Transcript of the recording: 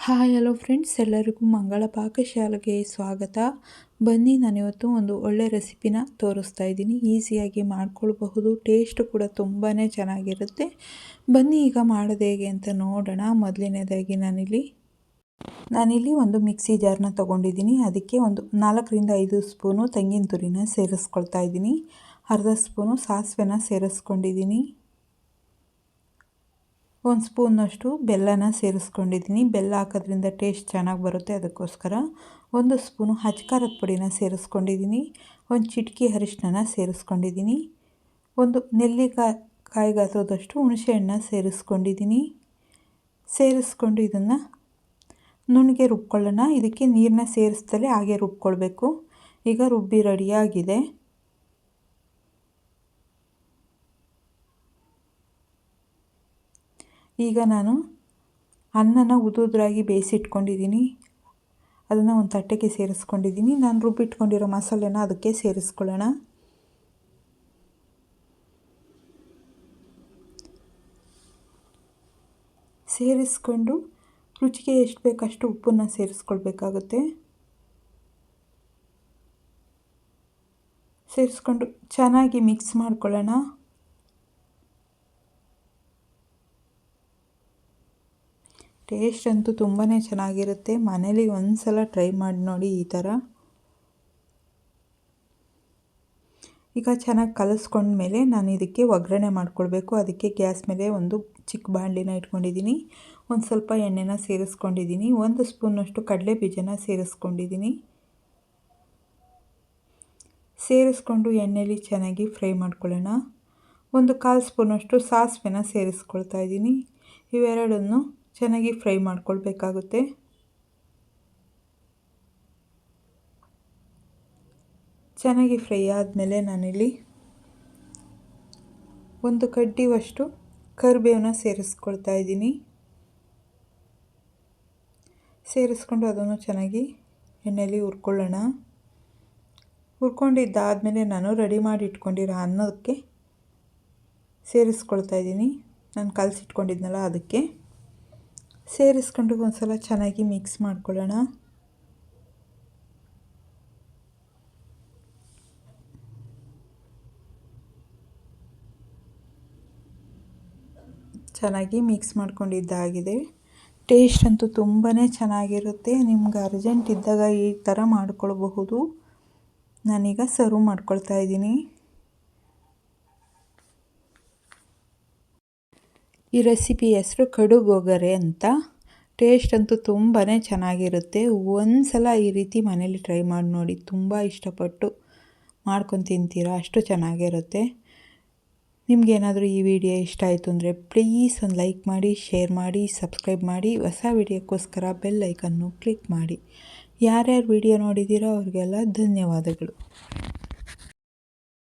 Hi hello friends, ಎಲ್ಲರಿಗೂ ಮಂಗಳ ಪಾಕಶಾಲೆಗೆ ಸ್ವಾಗತ. ಬನ್ನಿ, ನಾನಿವತ್ತು ಒಂದು ಒಳ್ಳೆ ರೆಸಿಪಿನ ತೋರಿಸ್ತಾ ಇದ್ದೀನಿ. ಈಸಿಯಾಗಿ ಮಾಡ್ಕೊಳ್ಬಹುದು, ಟೇಸ್ಟ್ ಕೂಡ ತುಂಬಾ ಚೆನ್ನಾಗಿರುತ್ತೆ. ಬನ್ನಿ ಈಗ ಮಾಡೋದು ಹೇಗೆ ಅಂತ ನೋಡೋಣ. ಮೊದಲನೇದಾಗಿ ನಾನಿಲ್ಲಿ ಒಂದು ಮಿಕ್ಸಿ ಜಾರ್ನ ತೊಗೊಂಡಿದ್ದೀನಿ. ಅದಕ್ಕೆ ಒಂದು 4ರಿಂದ 5 ಸ್ಪೂನು ತೆಂಗಿನ ತುರಿನ ಸೇರಿಸ್ಕೊಳ್ತಾ ಇದ್ದೀನಿ. ಅರ್ಧ ಸ್ಪೂನು ಸಾಸಿವೆನ ಸೇರಿಸ್ಕೊಂಡಿದ್ದೀನಿ. 1 ಸ್ಪೂನಷ್ಟು ಬೆಲ್ಲನ ಸೇರಿಸ್ಕೊಂಡಿದ್ದೀನಿ. ಬೆಲ್ಲ ಹಾಕೋದ್ರಿಂದ ಟೇಸ್ಟ್ ಚೆನ್ನಾಗಿ ಬರುತ್ತೆ, ಅದಕ್ಕೋಸ್ಕರ. 1 ಸ್ಪೂನು ಅಚ್ಕಾರದ ಪುಡಿನ ಸೇರಿಸ್ಕೊಂಡಿದ್ದೀನಿ. 1 ಚಿಟಿಕೆ ಅರಿಶಿನ ಸೇರಿಸ್ಕೊಂಡಿದ್ದೀನಿ. 1 ನೆಲ್ಲಿಕಾಯಿ ಗಾತ್ರದಷ್ಟು ಹುಣಸೆಹಣ್ಣು ಸೇರಿಸ್ಕೊಂಡಿದ್ದೀನಿ. ಸೇರಿಸ್ಕೊಂಡು ಇದನ್ನು ನುಣ್ಣಗೆ ರುಬ್ಕೊಳ್ಳೋಣ. ಇದಕ್ಕೆ ನೀರನ್ನ ಸೇರಿಸ್ದಲೇ ಹಾಗೆ ರುಬ್ಕೊಳ್ಬೇಕು. ಈಗ ರುಬ್ಬಿ ರೆಡಿಯಾಗಿದೆ. ಈಗ ನಾನು ಅನ್ನನ ಉದುರಾಗಿ ಬೇಯಿಸಿಟ್ಕೊಂಡಿದ್ದೀನಿ. ಅದನ್ನು ಒಂದು ತಟ್ಟೆಗೆ ಸೇರಿಸ್ಕೊಂಡಿದ್ದೀನಿ. ನಾನು ರುಬ್ಬಿಟ್ಕೊಂಡಿರೋ ಮಸಾಲೆನ ಅದಕ್ಕೆ ಸೇರಿಸ್ಕೊಳ್ಳೋಣ. ಸೇರಿಸ್ಕೊಂಡು ರುಚಿಗೆ ಎಷ್ಟು ಬೇಕಷ್ಟು ಉಪ್ಪನ್ನು ಸೇರಿಸ್ಕೊಳ್ಬೇಕಾಗುತ್ತೆ. ಸೇರಿಸ್ಕೊಂಡು ಚೆನ್ನಾಗಿ ಮಿಕ್ಸ್ ಮಾಡ್ಕೊಳ್ಳೋಣ. ಟೇಸ್ಟ್ ಅಂತೂ ತುಂಬಾ ಚೆನ್ನಾಗಿರುತ್ತೆ. ಮನೇಲಿ ಒಂದು ಸಲ ಟ್ರೈ ಮಾಡಿ ನೋಡಿ ಈ ಥರ. ಈಗ ಚೆನ್ನಾಗಿ ಕಲಿಸ್ಕೊಂಡ್ಮೇಲೆ ನಾನು ಇದಕ್ಕೆ ಒಗ್ಗರಣೆ ಮಾಡ್ಕೊಳ್ಬೇಕು. ಅದಕ್ಕೆ ಗ್ಯಾಸ್ ಮೇಲೆ ಒಂದು ಚಿಕ್ಕ ಬಾಣಲಿನ ಇಟ್ಕೊಂಡಿದ್ದೀನಿ. ಒಂದು ಸ್ವಲ್ಪ ಎಣ್ಣೆನ ಸೇರಿಸ್ಕೊಂಡಿದ್ದೀನಿ. 1 ಸ್ಪೂನಷ್ಟು ಕಡಲೆ ಬೀಜನ ಸೇರಿಸ್ಕೊಂಡಿದ್ದೀನಿ. ಸೇರಿಸ್ಕೊಂಡು ಎಣ್ಣೆಲಿ ಚೆನ್ನಾಗಿ ಫ್ರೈ ಮಾಡ್ಕೊಳ್ಳೋಣ. 1/4 ಸ್ಪೂನಷ್ಟು ಸಾಸಿವೆನ ಸೇರಿಸ್ಕೊಳ್ತಾ ಇದ್ದೀನಿ. ಇವೆರಡನ್ನು ಚೆನ್ನಾಗಿ ಫ್ರೈ ಮಾಡ್ಕೊಳ್ಬೇಕಾಗುತ್ತೆ. ಚೆನ್ನಾಗಿ ಫ್ರೈ ಆದಮೇಲೆ ನಾನಿಲ್ಲಿ 1 ಕಡ್ಡಿಯಷ್ಟು ಕರಿಬೇವನ್ನ ಸೇರಿಸ್ಕೊಳ್ತಾ ಇದ್ದೀನಿ. ಸೇರಿಸ್ಕೊಂಡು ಅದನ್ನು ಚೆನ್ನಾಗಿ ಎಣ್ಣೆಯಲ್ಲಿ ಹುರ್ಕೊಳ್ಳೋಣ. ಹುರ್ಕೊಂಡಿದ್ದಾದಮೇಲೆ ನಾನು ರೆಡಿ ಮಾಡಿ ಇಟ್ಕೊಂಡಿರೋ ಅನ್ನಕ್ಕೆ ಸೇರಿಸ್ಕೊಳ್ತಾ ಇದ್ದೀನಿ. ನಾನು ಕಲಸಿಟ್ಕೊಂಡಿದ್ನಲ್ಲ ಅದಕ್ಕೆ ಸೇರಿಸ್ಕೊಂಡು ಒಂದು ಸಲ ಚೆನ್ನಾಗಿ ಮಿಕ್ಸ್ ಮಾಡ್ಕೊಳ್ಳೋಣ. ಚೆನ್ನಾಗಿ ಮಿಕ್ಸ್ ಮಾಡ್ಕೊಂಡಿದ್ದಾಗಿದೆ. ಟೇಸ್ಟ್ ಅಂತೂ ತುಂಬಾ ಚೆನ್ನಾಗಿರುತ್ತೆ. ನಿಮ್ಗೆ ಅರ್ಜೆಂಟ್ ಇದ್ದಾಗ ಈ ಥರ ಮಾಡ್ಕೊಳ್ಬಹುದು. ನಾನೀಗ ಸರ್ವ್ ಮಾಡ್ಕೊಳ್ತಾ ಇದ್ದೀನಿ. ಈ ರೆಸಿಪಿ ಹೆಸರು ಕಡುಗೊಗರೆ ಅಂತ. ಟೇಸ್ಟ್ ಅಂತೂ ತುಂಬಾ ಚೆನ್ನಾಗಿರುತ್ತೆ. ಒಂದು ಸಲ ಈ ರೀತಿ ಮನೇಲಿ ಟ್ರೈ ಮಾಡಿ ನೋಡಿ. ತುಂಬ ಇಷ್ಟಪಟ್ಟು ಮಾಡ್ಕೊಂಡು ತಿಂತೀರಾ, ಅಷ್ಟು ಚೆನ್ನಾಗಿರುತ್ತೆ. ನಿಮಗೇನಾದರೂ ಈ ವಿಡಿಯೋ ಇಷ್ಟ ಆಯಿತು ಅಂದರೆ ಪ್ಲೀಸ್ ಒಂದು ಲೈಕ್ ಮಾಡಿ, ಶೇರ್ ಮಾಡಿ, ಸಬ್ಸ್ಕ್ರೈಬ್ ಮಾಡಿ. ಹೊಸ ವಿಡಿಯೋಕ್ಕೋಸ್ಕರ ಬೆಲ್ ಐಕನ್ನು ಕ್ಲಿಕ್ ಮಾಡಿ. ಯಾರ್ಯಾರು ವಿಡಿಯೋ ನೋಡಿದ್ದೀರೋ ಅವ್ರಿಗೆಲ್ಲ ಧನ್ಯವಾದಗಳು.